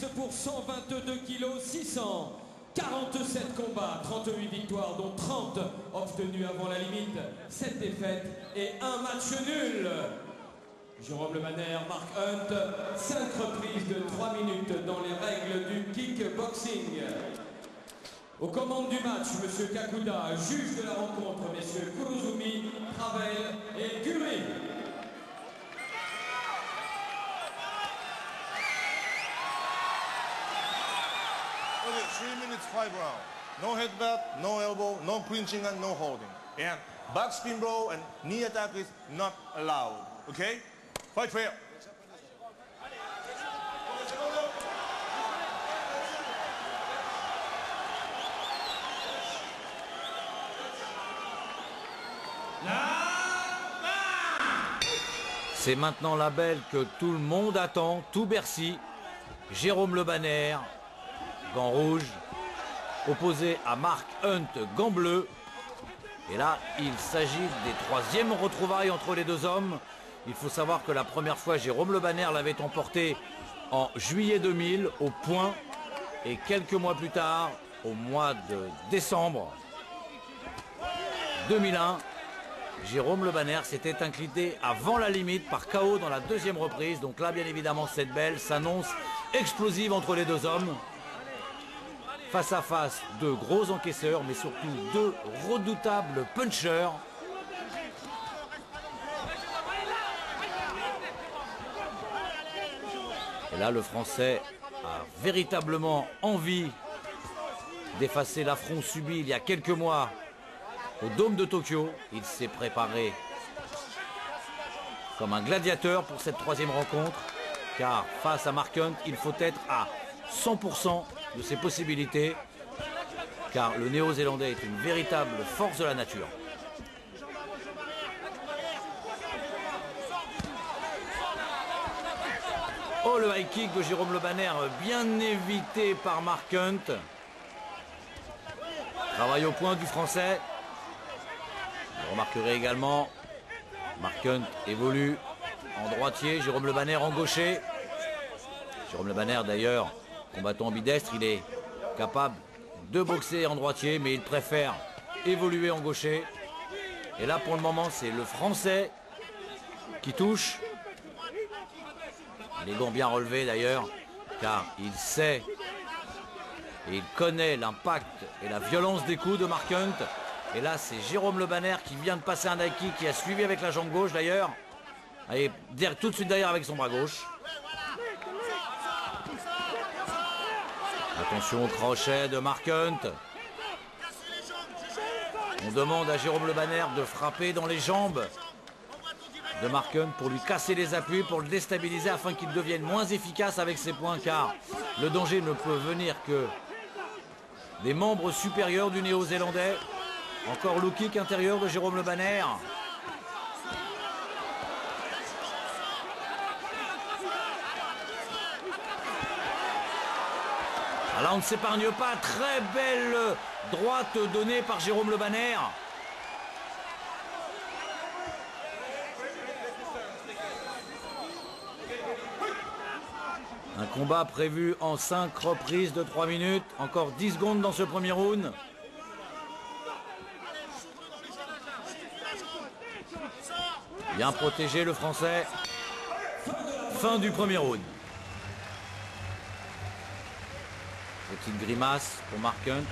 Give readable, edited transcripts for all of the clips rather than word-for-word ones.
10 pour 122 kg 647 combats, 38 victoires, dont 30 obtenues avant la limite, 7 défaites et un match nul. Jérôme Le Banner, Mark Hunt, 5 reprises de 3 minutes dans les règles du kickboxing. Aux commandes du match, M. Kakuda, juge de la rencontre, M. Kurozumi, Travel et Guri. Okay, 3 minutes, 5 rounds. No headbutt, no elbow, no clinching and no holding. And back spin blow and knee attack is not allowed. Okay? Fight fair. C'est maintenant la belle que tout le monde attend, tout Bercy. Jérôme Le Banner, gant rouge, opposé à Mark Hunt, gant bleu. Et là, il s'agit des troisièmes retrouvailles entre les deux hommes. Il faut savoir que la première fois, Jérôme Le Banner l'avait emporté en juillet 2000 au point. Et quelques mois plus tard, au mois de décembre 2001, Jérôme Le Banner s'était incliné avant la limite par KO dans la deuxième reprise. Donc là, bien évidemment, cette belle s'annonce explosive entre les deux hommes. Face à face, deux gros encaisseurs, mais surtout deux redoutables punchers. Et là, le Français a véritablement envie d'effacer l'affront subi il y a quelques mois au Dôme de Tokyo. Il s'est préparé comme un gladiateur pour cette troisième rencontre, car face à Mark Hunt, il faut être à 100% de ses possibilités, car le Néo-Zélandais est une véritable force de la nature. Oh, le high kick de Jérôme Le Banner, bien évité par Mark Hunt. Travail au point du Français. Vous remarquerez également, Mark Hunt évolue en droitier, Jérôme Le Banner en gaucher. Jérôme Le Banner d'ailleurs, combattant ambidestre, il est capable de boxer en droitier, mais il préfère évoluer en gaucher. Et là pour le moment, c'est le Français qui touche. Les gants bien relevés d'ailleurs, car il sait et il connaît l'impact et la violence des coups de Mark Hunt. Et là, c'est Jérôme Le Banner qui vient de passer un high kick, qui a suivi avec la jambe gauche d'ailleurs. Allez, tout de suite derrière avec son bras gauche. Attention au crochet de Mark Hunt. On demande à Jérôme Le Banner de frapper dans les jambes de Mark Hunt pour lui casser les appuis, pour le déstabiliser afin qu'il devienne moins efficace avec ses poings, car le danger ne peut venir que des membres supérieurs du Néo-Zélandais. Encore low kick intérieur de Jérôme Le Banner. Ah là, on ne s'épargne pas. Très belle droite donnée par Jérôme Le Banner. Un combat prévu en 5 reprises de 3 minutes. Encore 10 secondes dans ce premier round. Bien protégé le Français. Fin du premier round. Petite grimace pour Mark Hunt.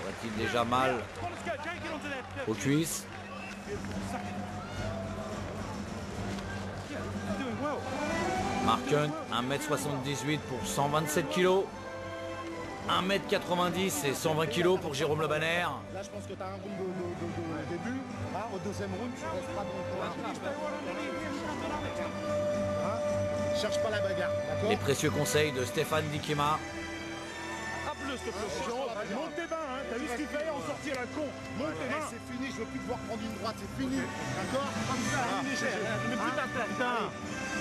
Aurait-il déjà mal aux cuisses? Mark Hunt, 1m78 pour 127 kg. 1m90 et 120 kg pour Jérôme Le Banner. Là, je pense que tu as un round de début. Hein, au deuxième round, tu resteras dans cherche pas la bagarre, d'accord? Les précieux conseils de Stéphane Dikema. Attrape-le, s'il te plaît. Monte tes mains, hein. T'as vu ce qu'il fait en sortir un con? Monte tes mains. C'est fini, je veux plus devoir prendre une droite, c'est fini. D'accord? Comme ça, légère. Mais plus ta tête.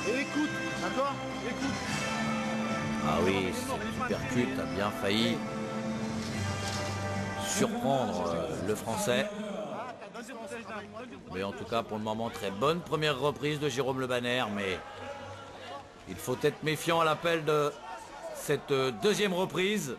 Et écoute, d'accord? Écoute. Ah oui, cette uppercut a bien failli surprendre le Français. Mais en tout cas, pour le moment, très bonne première reprise de Jérôme Le Banner. Mais il faut être méfiant à l'appel de cette deuxième reprise.